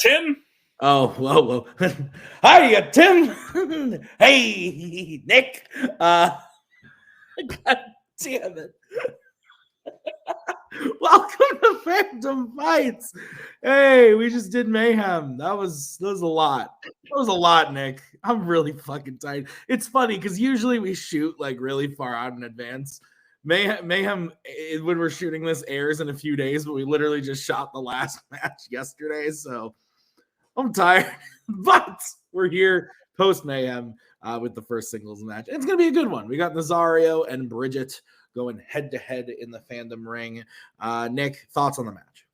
Tim. Oh, whoa. Hiya, Tim. Hey, Nick. God damn it. Welcome to Phantom Fights. Hey, we just did mayhem. That was a lot. That was a lot, Nick. I'm really fucking tired. It's funny because usually we shoot like really far out in advance. Mayhem, when we're shooting this, airs in a few days, but we literally just shot the last match yesterday, so I'm tired. But we're here post Mayhem with the first singles match. It's gonna be a good one. We got Nazario and Brigit going head to head in the Fandom ring. Nick, thoughts on the match?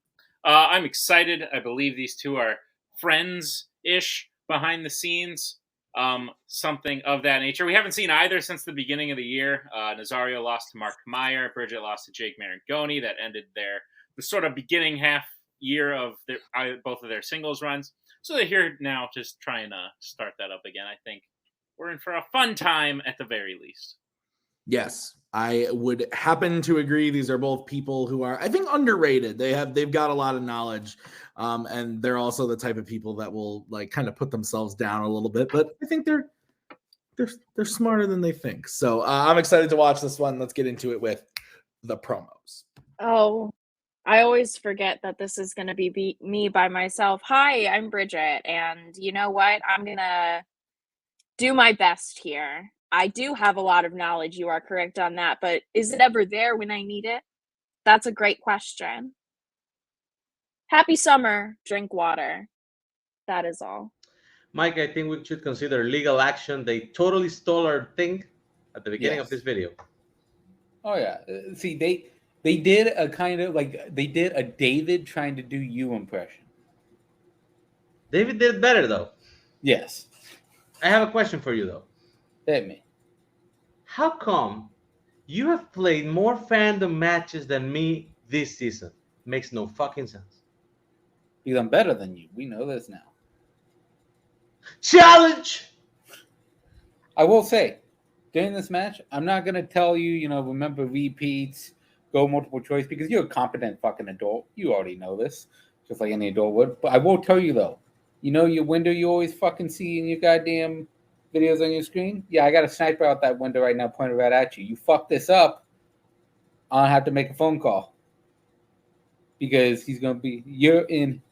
I'm excited. I believe these two are friends-ish behind the scenes, something of that nature. We haven't seen either since the beginning of the year. Nazario lost to Mark Meyer. Brigit lost to Jake Marangoni. That ended the sort of beginning half year of both of their singles runs. So they're here now just trying to start that up again. I think we're in for a fun time at the very least. Yes, I would happen to agree. These are both people who are, I think, underrated. They've got a lot of knowledge, and they're also the type of people that will like kind of put themselves down a little bit. But I think they're smarter than they think. So I'm excited to watch this one. Let's get into it with the promos. Oh, I always forget that this is going to be me by myself. Hi, I'm Brigit, and you know what? I'm going to do my best here. I do have a lot of knowledge, you are correct on that, but is it ever there when I need it? That's a great question. Happy summer, drink water. That is all. Mike, I think we should consider legal action. They totally stole our thing at the beginning of this video. Oh, yeah. See, they did a kind of like, they did a David trying to do you impression. David did better, though. Yes. I have a question for you, though. Hit me. How come you have played more Fandom matches than me this season? Makes no fucking sense. Because I'm better than you. We know this now. Challenge! I will say, during this match, I'm not going to tell you, remember repeats, go multiple choice, because you're a competent fucking adult. You already know this, just like any adult would. But I will tell you, though, your window you always fucking see in your goddamn videos on your screen? Yeah, I got a sniper out that window right now pointed right at you. You fuck this up, I'll have to make a phone call. Because you're in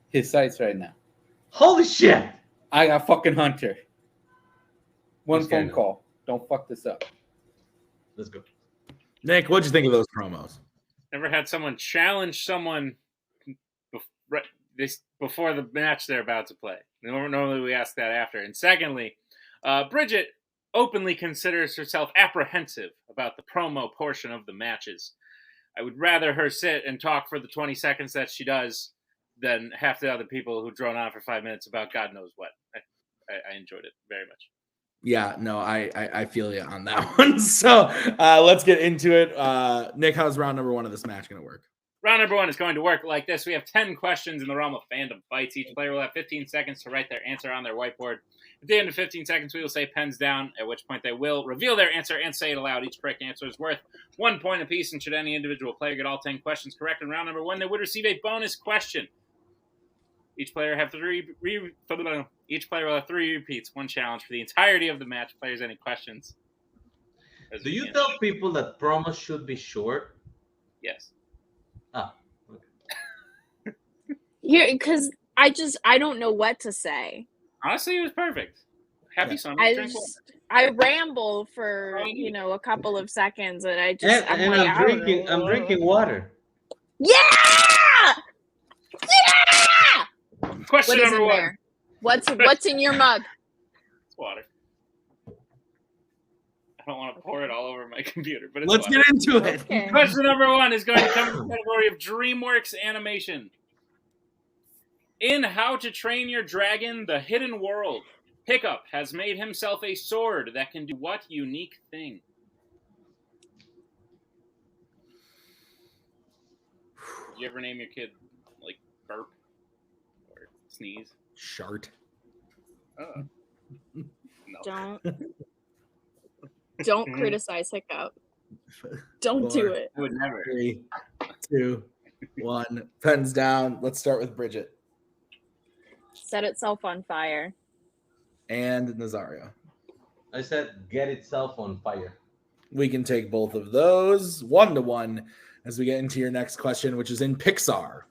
his sights right now. Holy shit! I got fucking Hunter. One phone call. Don't fuck this up. Let's go. Nick, what'd you think of those promos? Never had someone challenge someone before the match they're about to play. Normally we ask that after. And secondly, Brigit openly considers herself apprehensive about the promo portion of the matches. I would rather her sit and talk for the 20 seconds that she does than half the other people who drone on for 5 minutes about God knows what. I enjoyed it very much. Yeah, no, I feel you on that one. So let's get into it. Nick, how's round number one of this match going to work? Round number one is going to work like this. We have 10 questions in the realm of Fandom Fights. Each player will have 15 seconds to write their answer on their whiteboard. At the end of 15 seconds, we will say pens down, at which point they will reveal their answer and say it aloud. Each correct answer is worth 1 point apiece, and should any individual player get all 10 questions correct in round number one, they would receive a bonus question. Each player will have three repeats, one challenge for the entirety of the match. Players, any questions? Do you tell people that promos should be short? Yes. Ah, okay. Here, because I don't know what to say. Honestly, it was perfect. Happy summer. I ramble for a couple of seconds, and I'm drinking water. Yeah. Question number one. There? What's in your mug? It's water. I don't want to pour it all over my computer, but let's get into it. Okay. Question number one is going to come in the category of DreamWorks animation. In How to Train Your Dragon: The Hidden World, Hiccup has made himself a sword that can do what unique thing? Did you ever name your kid like Burp or Sneeze? Shart. Oh. No. Don't criticize Hiccup. Don't do it. I would never. 3, 2, 1. Pens down. Let's start with Brigit. Set itself on fire. And Nazario. I said get itself on fire. We can take both of those 1-1 as we get into your next question, which is in Pixar.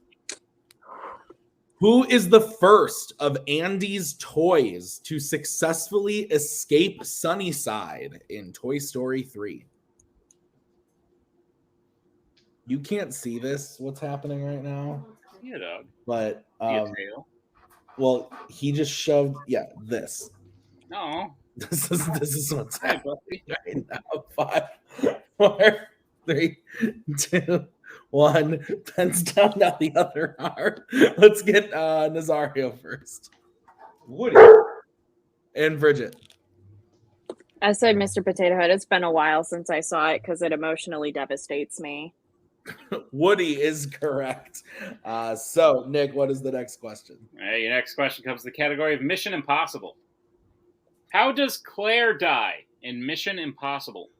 Who is the first of Andy's toys to successfully escape Sunnyside in Toy Story 3? You can't see this, what's happening right now. Yeah, dog. But, Yeah, tail. well, he just shoved, this. No. This is what's Hey, happening Buffy. right now. 5, 4, 3, 2, 1. Pens down now the other arm. Let's get Nazario first. Woody. And Brigit. I said Mr. Potato Head. It's been a while since I saw it because it emotionally devastates me. Woody is correct. So, Nick, what is the next question? All right, your next question comes to the category of Mission Impossible. How does Claire die in Mission Impossible?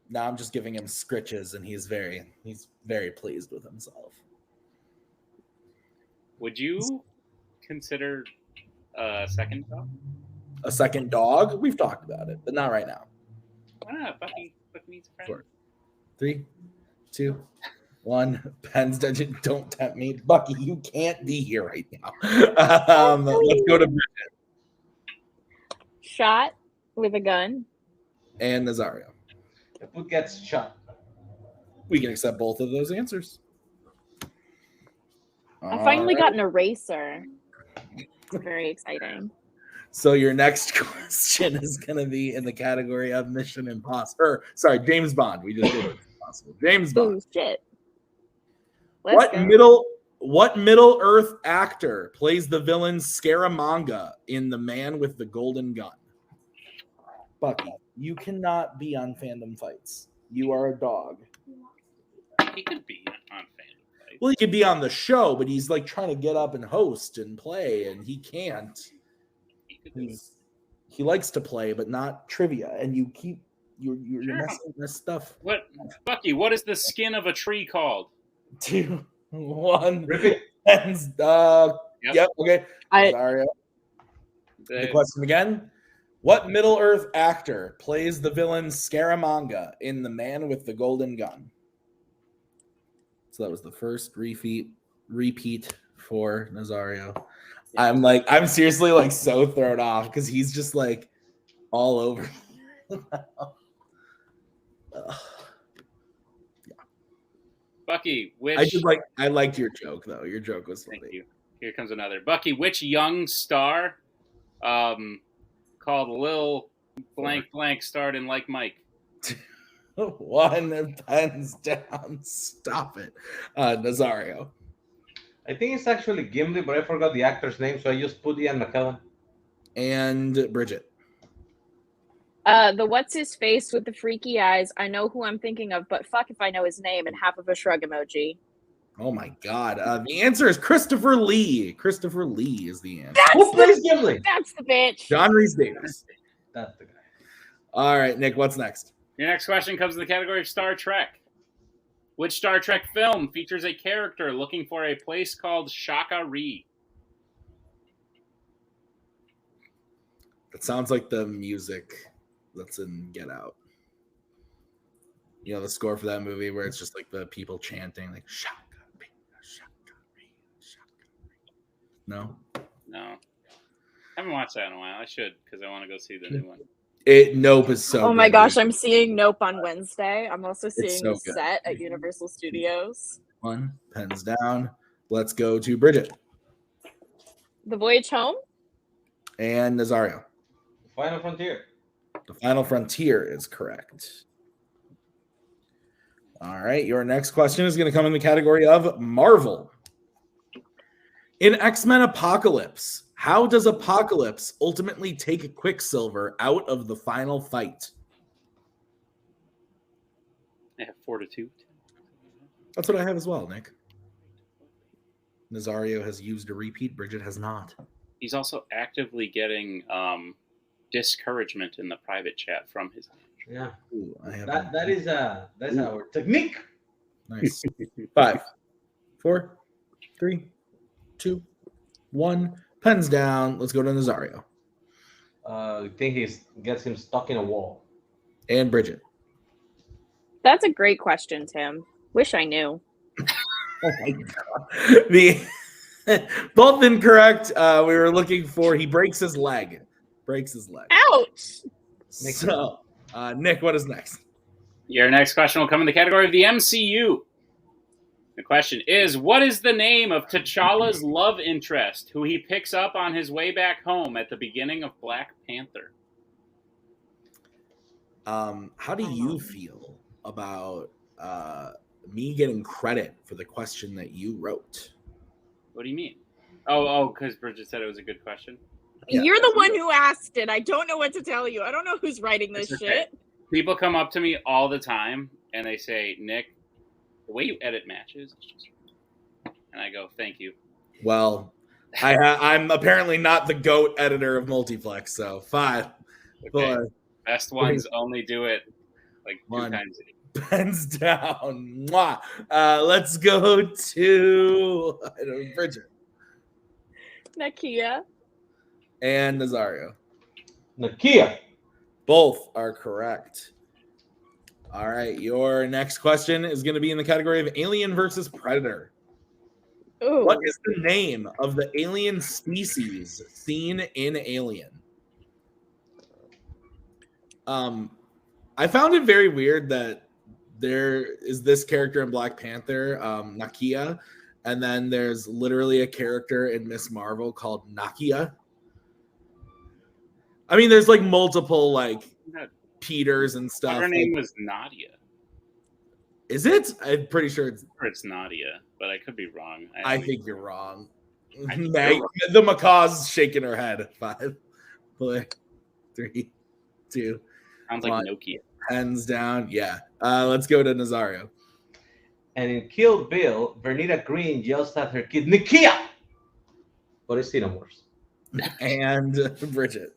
Now I'm just giving him scritches, and he's very pleased with himself. Would you consider a second dog? A second dog? We've talked about it, but not right now. Why not? Bucky needs a friend. Sure. 3, 2, 1. Pens, don't tempt me. Bucky, you can't be here right now. Let's go to Bridget. Shot with a gun. And Nazario. Who gets shot? We can accept both of those answers. I finally All got an eraser. It's very exciting. So your next question is going to be in the category of Mission Impossible. James Bond. We just did Mission Impossible. James Bond. Ooh, shit. Let's What Middle Earth actor plays the villain Scaramanga in The Man with the Golden Gun? Bucky, you cannot be on Fandom Fights. You are a dog. He could be on Fandom Fights. Well, he could be on the show, but he's like trying to get up and host and play, and he can't. He likes to play, but not trivia, and you're messing this stuff. What, Bucky? What is the skin of a tree called? 2, 1. Repeat. Pens. Yep. Okay. Sorry. The question again. What Middle Earth actor plays the villain Scaramanga in The Man with the Golden Gun? So that was the first repeat for Nazario. I'm seriously like so thrown off because he's just like all over. Bucky, which I liked your joke though. Your joke was funny. Thank you. Here comes another. Bucky, which young star called Lil blank blank starred in Like Mike? 1. Pens down. Stop it. Nazario. I think it's actually Gimli, but I forgot the actor's name, so I just put Ian McKellen. And Bridget. The what's his face with the freaky eyes. I know who I'm thinking of, but fuck if I know his name, and half of a shrug emoji. Oh my god. The answer is Christopher Lee. Christopher Lee is the answer. Who plays Gimli? That's the bitch. John Rhys Davis. That's the guy. All right, Nick, what's next? Your next question comes in the category of Star Trek. Which Star Trek film features a character looking for a place called Shaka Ree? That sounds like the music that's in Get Out. You know, the score for that movie where it's just like the people chanting like Shaka Ree, Shaka Ree, Shaka Ree. No? No. I haven't watched that in a while. I should, because I want to go see the new one. Nope is so Oh my good. gosh, I'm seeing Nope on Wednesday. I'm also seeing so the good. Set at Universal Studios. 1, pens down. Let's go to Bridget. The Voyage Home? And Nazario. Final Frontier. The Final Frontier is correct. All right, your next question is going to come in the category of Marvel. In X-Men Apocalypse, how does Apocalypse ultimately take Quicksilver out of the final fight? I have Fortitude. That's what I have as well, Nick. Nazario has used a repeat. Bridget has not. He's also actively getting discouragement in the private chat from his manager. Yeah. Ooh, I have That's our technique. Nice. 5, 4, 3, 2, 1. Pens down. Let's go to Nazario. I think he gets him stuck in a wall. And Brigit. That's a great question, Tim. Wish I knew. Oh my god. Both incorrect. We were looking for he breaks his leg. Ouch! So, Nick, what is next? Your next question will come in the category of the MCU. The question is, what is the name of T'Challa's love interest, who he picks up on his way back home at the beginning of Black Panther? How do you feel about me getting credit for the question that you wrote? What do you mean? Oh, because Brigit said it was a good question. Yeah. You're the one who asked it. I don't know what to tell you. I don't know who's writing this It's okay. shit. People come up to me all the time and they say, Nick, the way you edit matches is just... And I go, thank you. Well, I'm apparently not the GOAT editor of Multiplex, so 5, Okay. 4, Best ones only do it like 2 times a day. pens down. Mwah. Let's go to Brigit Nakia. and Nazario. Nakia. Both are correct. All right, your next question is going to be in the category of Alien versus Predator. Ooh. What is the name of the alien species seen in Alien? I found it very weird that there is this character in Black Panther, Nakia, and then there's literally a character in Miss Marvel called Nakia. I mean, there's like multiple like Peters and stuff. Her name was Nadia. Is it? I'm pretty sure It's Nadia, but I could be wrong. I think you're wrong. I think Meg, you're wrong. the macaw's shaking her head. 5, 4, 3, 2. Sounds like Nokia. Hands down. Yeah. Let's go to Nazario. And in Kill Bill, Bernita Green yells at her kid, Nakia! But it's Xenomorphs. And Brigit.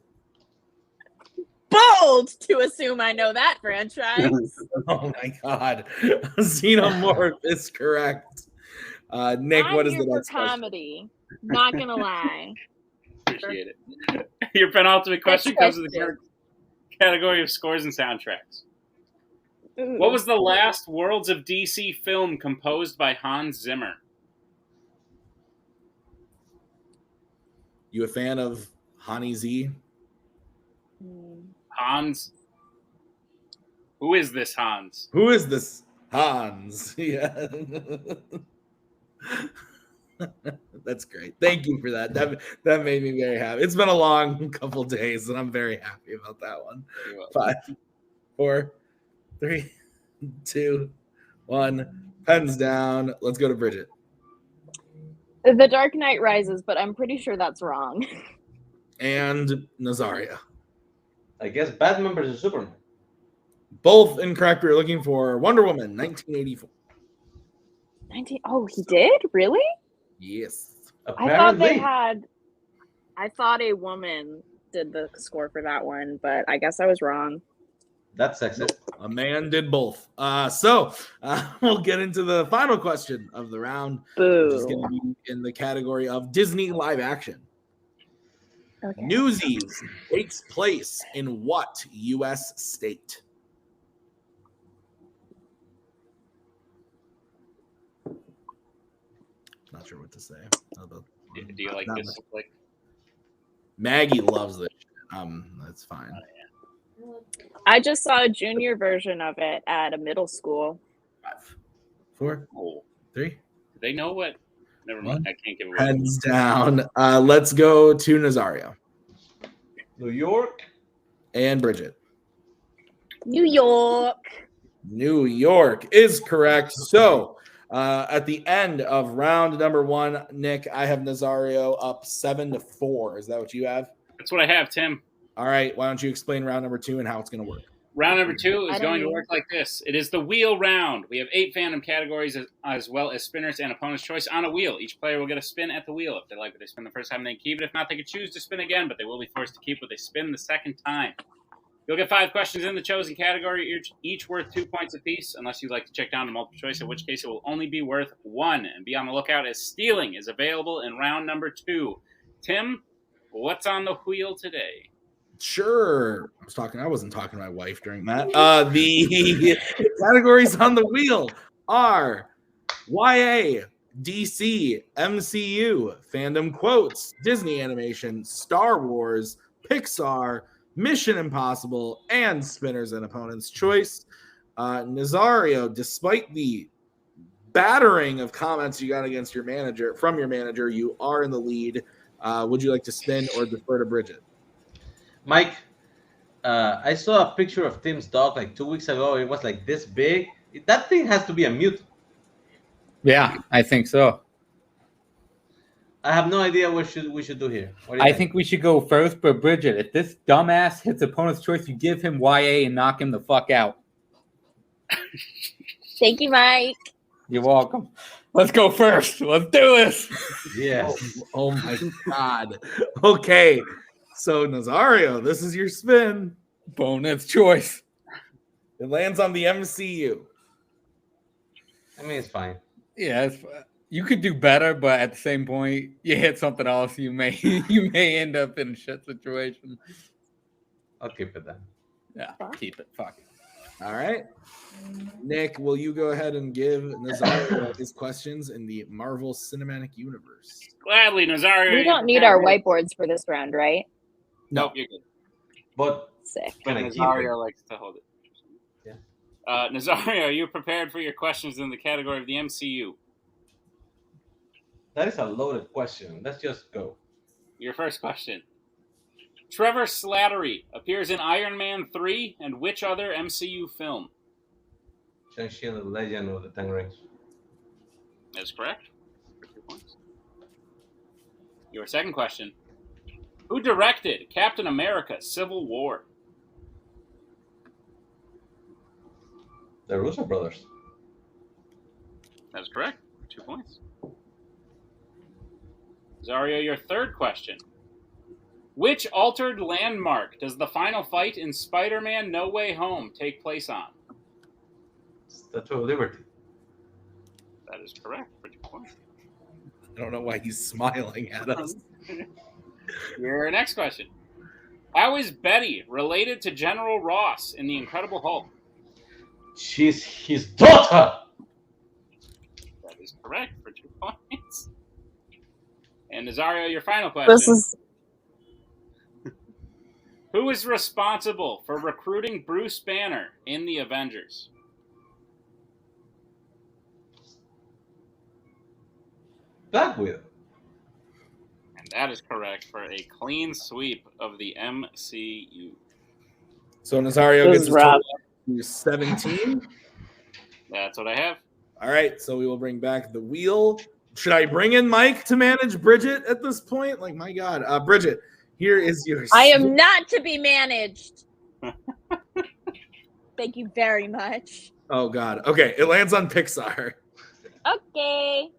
Bold to assume I know that franchise. Oh my god. Xenomorph is correct. Nick, I'm what is here the for next question? comedy. Not gonna lie. Appreciate it. Your penultimate question comes in the category of scores and soundtracks. Ooh. What was the last Worlds of DC film composed by Hans Zimmer? You a fan of Hani Z? Hans? Who is this Hans? Who is this Hans? Yeah. That's great. Thank you for that. That made me very happy. It's been a long couple days, and I'm very happy about that one. 5, 4, 3, 2, 1. Pens down. Let's go to Brigit. The Dark Knight Rises, but I'm pretty sure that's wrong. And Nazario. I guess Batman versus Superman. Both incorrect. We're looking for Wonder Woman, 1984. Oh, he did? Really? Yes. Apparently. I thought a woman did the score for that one, but I guess I was wrong. That's sexist. A man did both. So we'll get into the final question of the round, which is going to be in the category of Disney live action. Okay. Newsies takes place in what U.S. state? Not sure what to say. Do you like this? Like, Maggie loves this. That's fine. I just saw a junior version of it at a middle school. 5, 4, 3. Do they know what? Never mind. I can't give away. Heads down. Let's go to Nazario. New York. And Brigit. New York. New York is correct. So at the end of round number 1, Nick, I have Nazario up 7-4. Is that what you have? That's what I have, Tim. All right. Why don't you explain round number 2 and how it's going to work? Round number 2 is going to work like this. It is the wheel round. We have 8 fandom categories as well as spinners and opponent's choice on a wheel. Each player will get a spin at the wheel. If they like what they spin the first time, they keep it. If not, they can choose to spin again, but they will be forced to keep what they spin the second time. You'll get 5 questions in the chosen category, each worth 2 points apiece, unless you'd like to check down to multiple choice, in which case it will only be worth 1. And be on the lookout as stealing is available in round number 2. Tim, what's on the wheel today? Sure. I wasn't talking to my wife during that. The categories on the wheel are YA, DC, MCU, fandom quotes, Disney animation, Star Wars, Pixar, Mission Impossible, and Spinners and Opponent's Choice. Nazario, despite the battering of comments you got against your manager, you are in the lead. Would you like to spin or defer to Brigit? Mike, I saw a picture of Tim's dog like 2 weeks ago. It was like this big. That thing has to be a mutant. Yeah, I think so. I have no idea what we should do here. What do you I think we should go first, but Brigit, if this dumbass hits opponent's choice, you give him YA and knock him the fuck out. Thank you, Mike. You're welcome. Let's go first. Let's do this. Yes. Oh my God. Okay. So, Nazario, this is your spin. Opponent's choice. It lands on the MCU. I mean, it's fine. Yeah, you could do better, but at the same point, you hit something else, you may end up in a shit situation. I'll keep it then. Yeah, keep it. Fuck it. All right. Nick, will you go ahead and give Nazario his questions in the Marvel Cinematic Universe? Gladly, Nazario. We don't need our whiteboards for this round, right? Nope, you're good. But Sick. when I keep it, Nazario likes to hold it. Yeah. Nazario, are you prepared for your questions in the category of the MCU? that is a loaded question. Let's just go. Your first question. Trevor Slattery appears in Iron Man 3 and which other MCU film? Shang-Chi and the Legend of the Ten Rings. That's correct. 2 points. Your second question. Who directed Captain America Civil War? The Russo brothers. That's correct. 2 points. Zario, your third question. Which altered landmark does the final fight in Spider-Man No Way Home take place on? Statue of Liberty. That is correct for 2 points. I don't know why he's smiling at us. Your next question. How is Betty related to General Ross in The Incredible Hulk? She's his daughter. That is correct for 2 points. And Nazario, your final question. This is Who is responsible for recruiting Bruce Banner in the Avengers? Black Widow. And that is correct for a clean sweep of the MCU. So, Nazario This gets is his rough. total to 17. That's what I have. All right. So, we will bring back the wheel. Should I bring in Mike to manage Brigit at this point? Like, my God. Brigit, here is your... I am not to be managed. Thank you very much. Oh, God. Okay. It lands on Pixar. Okay.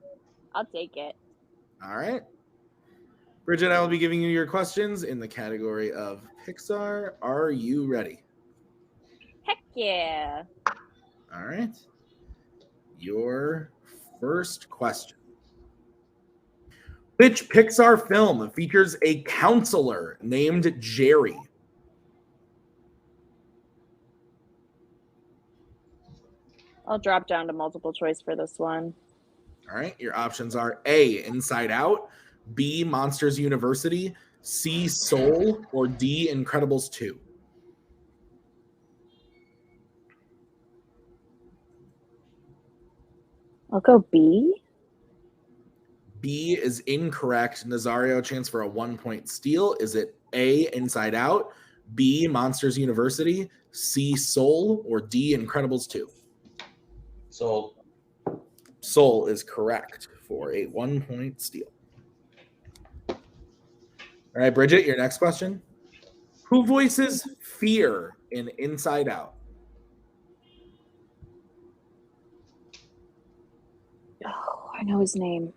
I'll take it. All right. Brigit, I will be giving you your questions in the category of Pixar. Are you ready? Heck yeah. All right. Your first question. Which Pixar film features a counselor named Jerry? I'll drop down to multiple choice for this one. All right. Your options are A, Inside Out, B, Monsters University, C, Soul, or D, Incredibles 2. I'll go B. B is incorrect. Nazario, chance for a 1-point steal. Is it A, Inside Out, B, Monsters University, C, Soul, or D, Incredibles 2? So Soul is correct for a 1-point steal. All right, Brigit, your next question. Who voices Fear in Inside Out? Oh, I know his name.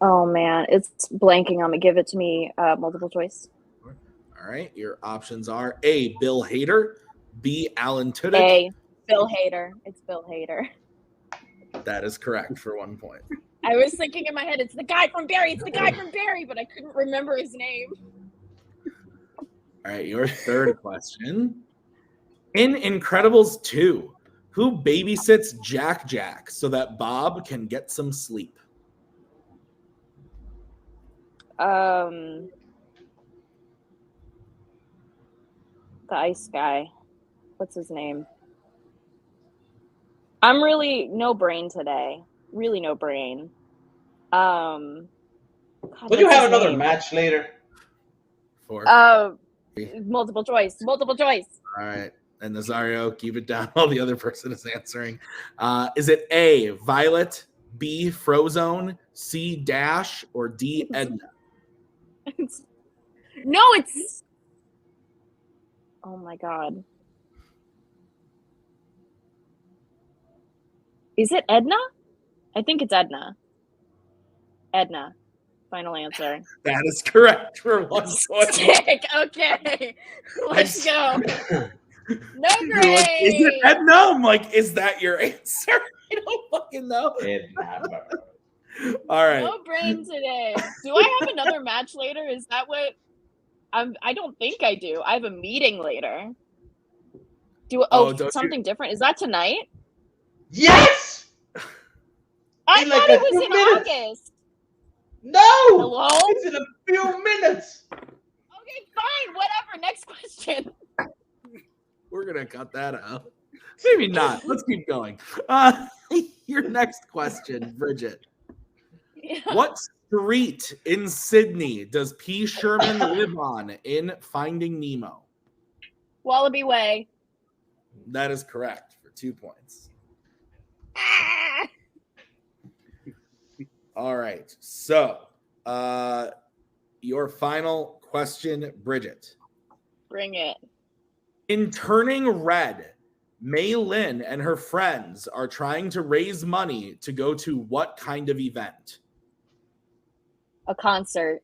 Oh man, it's blanking on me. Give it to me. Multiple choice. All right, your options are A, Bill Hader, B, Alan Tudyk. A. Bill Hader. It's Bill Hader. That is correct for 1 point. I was thinking in my head, it's the guy from Barry. It's the guy from Barry, but I couldn't remember his name. All right, your third question. In Incredibles 2, who babysits Jack Jack so that Bob can get some sleep? The ice guy. What's his name? I'm really no brain today. Really no brain. God, Will you what's have his another name? match later? 4. Multiple choice. Multiple choice. All right. And Nazario, keep it down while the other person is answering. Is it A, Violet, B, Frozone, C, Dash, or D, Edna? It's. Oh my god. Is it Edna? I think it's Edna. Edna. Final answer. That is correct for 1 point. Sick. Okay. Let's go. No You're like, is it brain. Edna? I'm like, is that your answer? I don't fucking know. All right. No brain today. Do I have another match later? Is that what I don't think I do. I have a meeting later. Something different. Is that tonight? Yes! I In thought like it a was few in minutes. August. No! Hello? It's in a few minutes. Okay, fine. Whatever. Next question. We're going to cut that out. Maybe not. Let's keep going. Your next question, Brigit. Yeah. What street in Sydney does P. Sherman live on in Finding Nemo? Wallaby Way. That is correct for 2 points. Ah! All right. So, your final question, Brigit. Bring it. In Turning Red, Mei Lin and her friends are trying to raise money to go to what kind of event? A concert.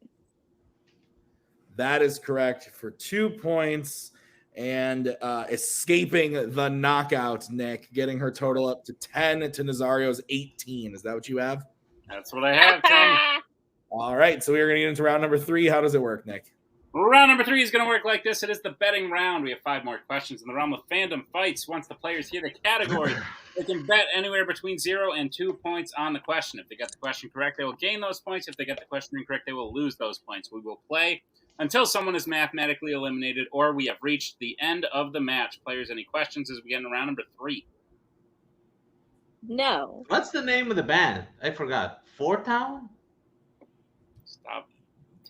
That is correct for 2 points. And escaping the knockout, Nick, getting her total up to 10 to Nazario's 18. Is that what you have? That's what I have, Tim. All right. So we are going to get into round number 3. How does it work, Nick? Round number 3 is going to work like this. It is the betting round. We have 5 more questions in the realm of fandom fights. Once the players hear the category, they can bet anywhere between 0 and 2 points on the question. If they get the question correct, they will gain those points. If they get the question incorrect, they will lose those points. We will play until someone is mathematically eliminated or we have reached the end of the match. Players, any questions as we get into round number 3? No. What's the name of the band? I forgot. Four Town? Stop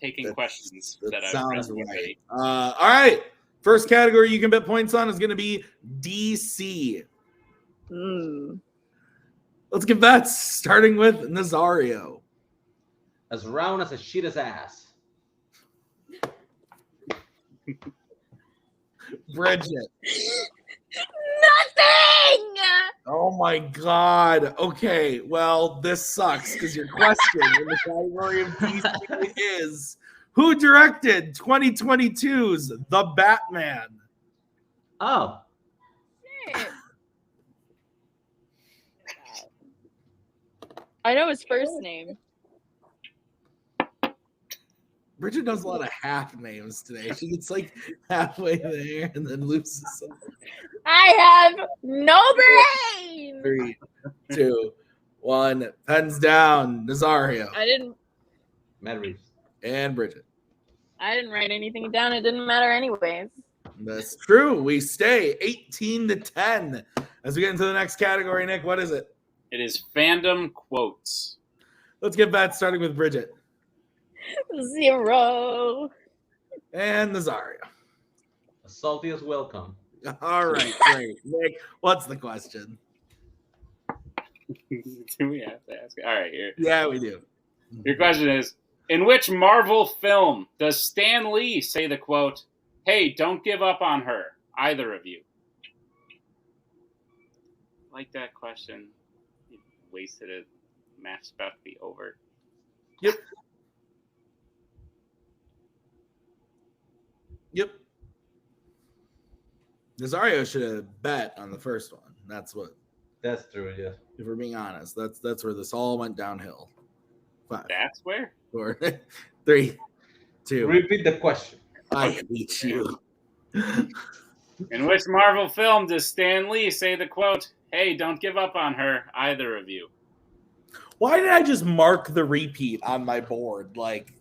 taking questions that I've sounds read right. already. All right. First category you can bet points on is going to be DC. Let's get bets, starting with Nazario. As round as a shit's ass. Brigit. Nothing. Oh my God. Okay. Well, this sucks because your question in the category of DC is who directed 2022's The Batman? Oh. Shit. I know his first name. Bridget knows a lot of half names today. She gets like halfway there and then loses something. I have no brain. 3, 2, 1. Pens down. Nazario I didn't Matt Reeves. and Bridget. write anything down. It didn't matter anyways. That's true. We stay 18 to 10. As we get into the next category, Nick, what is it? It is fandom quotes. Let's get back starting with Bridget 0. and Nazario. A saltiest welcome. All right, great. Nick, what's the question? Do we have to ask? All right, here. Yeah, we do. Your question is, in which Marvel film does Stan Lee say the quote, "Hey, don't give up on her, either of you"? Like that question. You wasted it. Match's about to be over. Yep. Yep. Nazario should have bet on the first one. That's true, yeah. if we're being honest. That's where this all went downhill. 5, That's where. 4, 3, 2. Repeat the question. I hate you. In which Marvel film does Stan Lee say the quote, "Hey, don't give up on her, either of you"? Why did I just mark the repeat on my board? Like,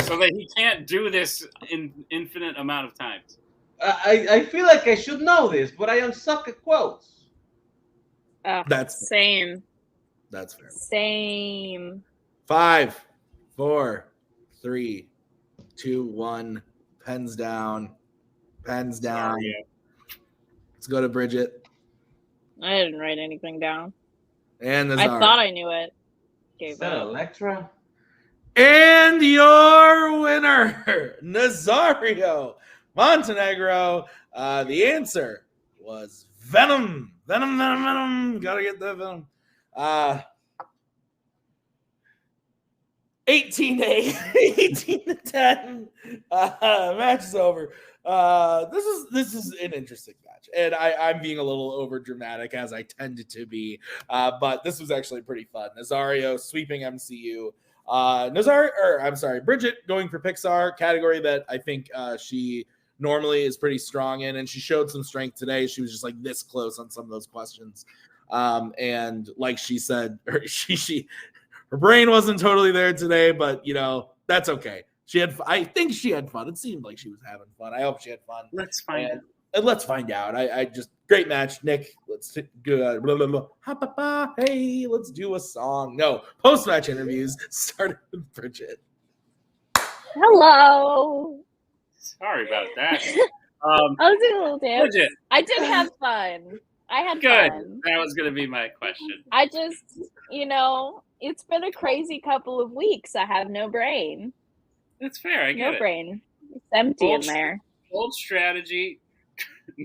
so that he can't do this in infinite amount of times. I feel like I should know this, but I am suck at quotes. That's same. That's fair. Same. 5, 4, 3, 2, 1. Pens down. Pens down. Sorry, yeah. Let's go to Brigit. I didn't write anything down. And I thought I knew it. Is that Electra? And your winner, Nazario Montenegro. The answer was Venom. Venom, Venom, Venom. Gotta get that Venom. 18-10. Match is over. This is an interesting match, and I'm being a little over dramatic as I tend to be, but this was actually pretty fun. Nazario sweeping MCU. Brigit going for Pixar, category that I think she normally is pretty strong in, and she showed some strength today. She was just like this close on some of those questions, and like she said, her brain wasn't totally there today, but that's okay. I think she had fun. It seemed like she was having fun. I hope she had fun. Let's find out. And let's find out. I just great match, Nick. Let's go. Hey, let's do a song. No, post-match interviews started with Brigit. Hello. Sorry about that. I was doing a little dance. Brigit. I did have fun. I had Good. fun. That was going to be my question. I just, it's been a crazy couple of weeks. I have no brain. That's fair. I get No brain. It's empty in there. Old strategy,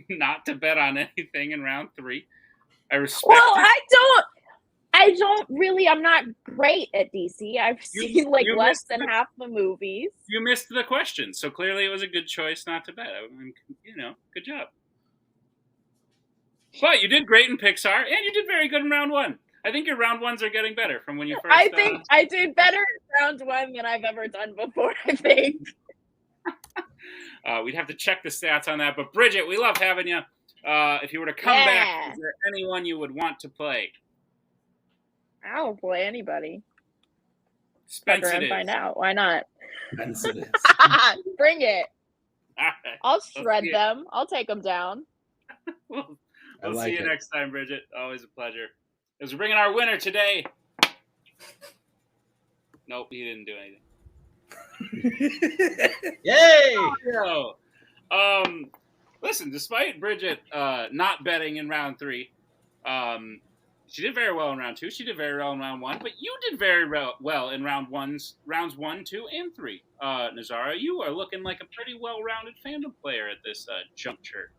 not to bet on anything in round 3. I respect. Well, I'm not great at DC. I've seen less than half the movies. You missed the question, so clearly it was a good choice not to bet. Good job. But you did great in Pixar, and you did very good in round 1. I think your round 1s are getting better from when you first. I think I did better in round 1 than I've ever done before. I think. We'd have to check the stats on that, but Brigit, we love having you. If you were to come back, is there anyone you would want to play? I don't play anybody. Spence it is. Find out. Why not? Spence it is. Bring it. All right. I'll shred them. I'll take them down. We'll see you next time, Brigit. Always a pleasure. As we're bringing our winner today. Nope, he didn't do anything. Yay! Listen, despite Brigit not betting in round 3, she did very well in round 2. She did very well in round 1, but you did very well in rounds 1, 2, and 3. Nazario, you are looking like a pretty well-rounded fandom player at this juncture.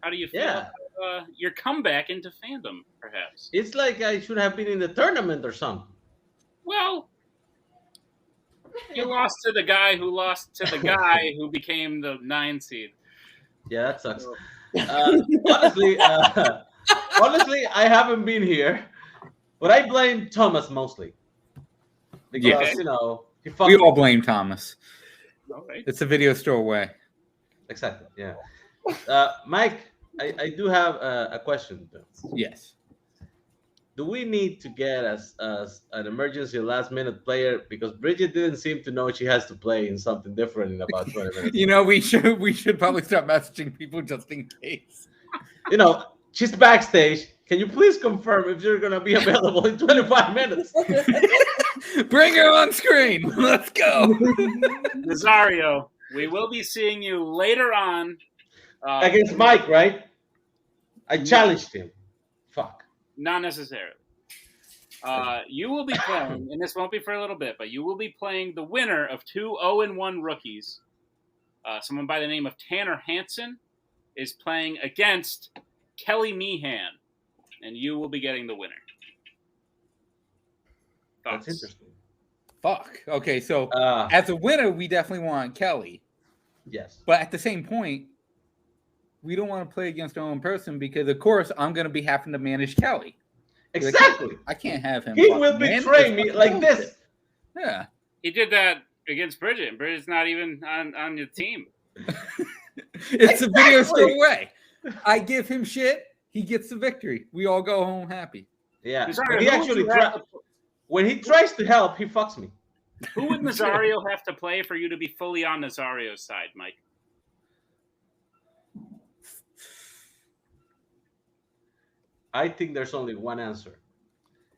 How do you feel about your comeback into fandom, perhaps? It's like I should have been in the tournament or something. Well, you lost to the guy who lost to the guy who became the 9 seed. Yeah, that sucks. Honestly, I haven't been here, but I blame Thomas mostly. Because, we all blame Thomas. All right. It's a video store way. Exactly, yeah. Mike, I do have a question. Yes. Do we need to get as an emergency last-minute player? Because Brigit didn't seem to know she has to play in something different in about 20 minutes. We should probably start messaging people just in case. She's backstage. Can you please confirm if you're going to be available in 25 minutes? Bring her on screen. Let's go. Nazario, we will be seeing you later on. Against Mike, right? I challenged him. Fuck. Not necessarily. You will be playing, and this won't be for a little bit, but you will be playing the winner of 2 0-1 rookies. Someone by the name of Tanner Hansen is playing against Kelly Meehan, and you will be getting the winner. Thoughts? That's interesting. Fuck. Okay, so Uh, as a winner, we definitely want Kelly. yes. But at the same point, we don't want to play against our own person because, of course, I'm going to be having to manage Kelly. Exactly. I can't have him. He will betray me like this. Yeah. He did that against Brigit, and Brigit's not even on your team. It's a video store away. I give him shit. He gets the victory. We all go home happy. Yeah. Nazario, He actually when he tries to help, he fucks me. Who would Nazario have to play for you to be fully on Nazario's side, Mike? I think there's only one answer,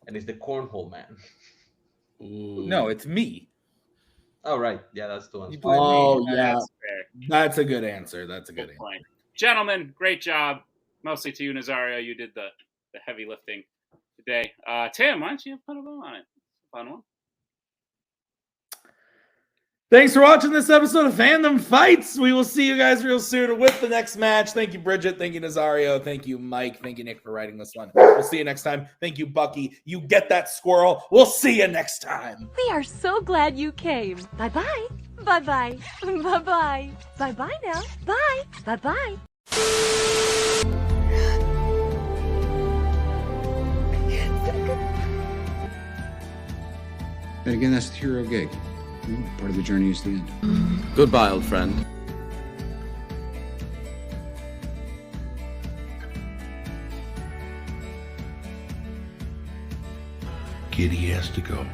and it's the cornhole man. Ooh. No, it's me. Oh, right. Yeah, that's the one. You blame Oh, me. yeah. That's fair. That's a good answer. That's a good answer. Point. Gentlemen, great job. Mostly to you, Nazario. You did the heavy lifting today. Tim, why don't you put a bow on it? Fun one. Thanks for watching this episode of Fandom Fights. We will see you guys real soon with the next match. Thank you, Brigit. Thank you, Nazario. Thank you, Mike. Thank you, Nick, for writing this one. We'll see you next time. Thank you, Bucky. You get that squirrel. We'll see you next time. We are so glad you came. Bye-bye. Bye-bye. Bye-bye. Bye-bye now. Bye. Bye-bye. And again, that's the hero gig. Part of the journey is the end. Goodbye, old friend. Kitty has to go.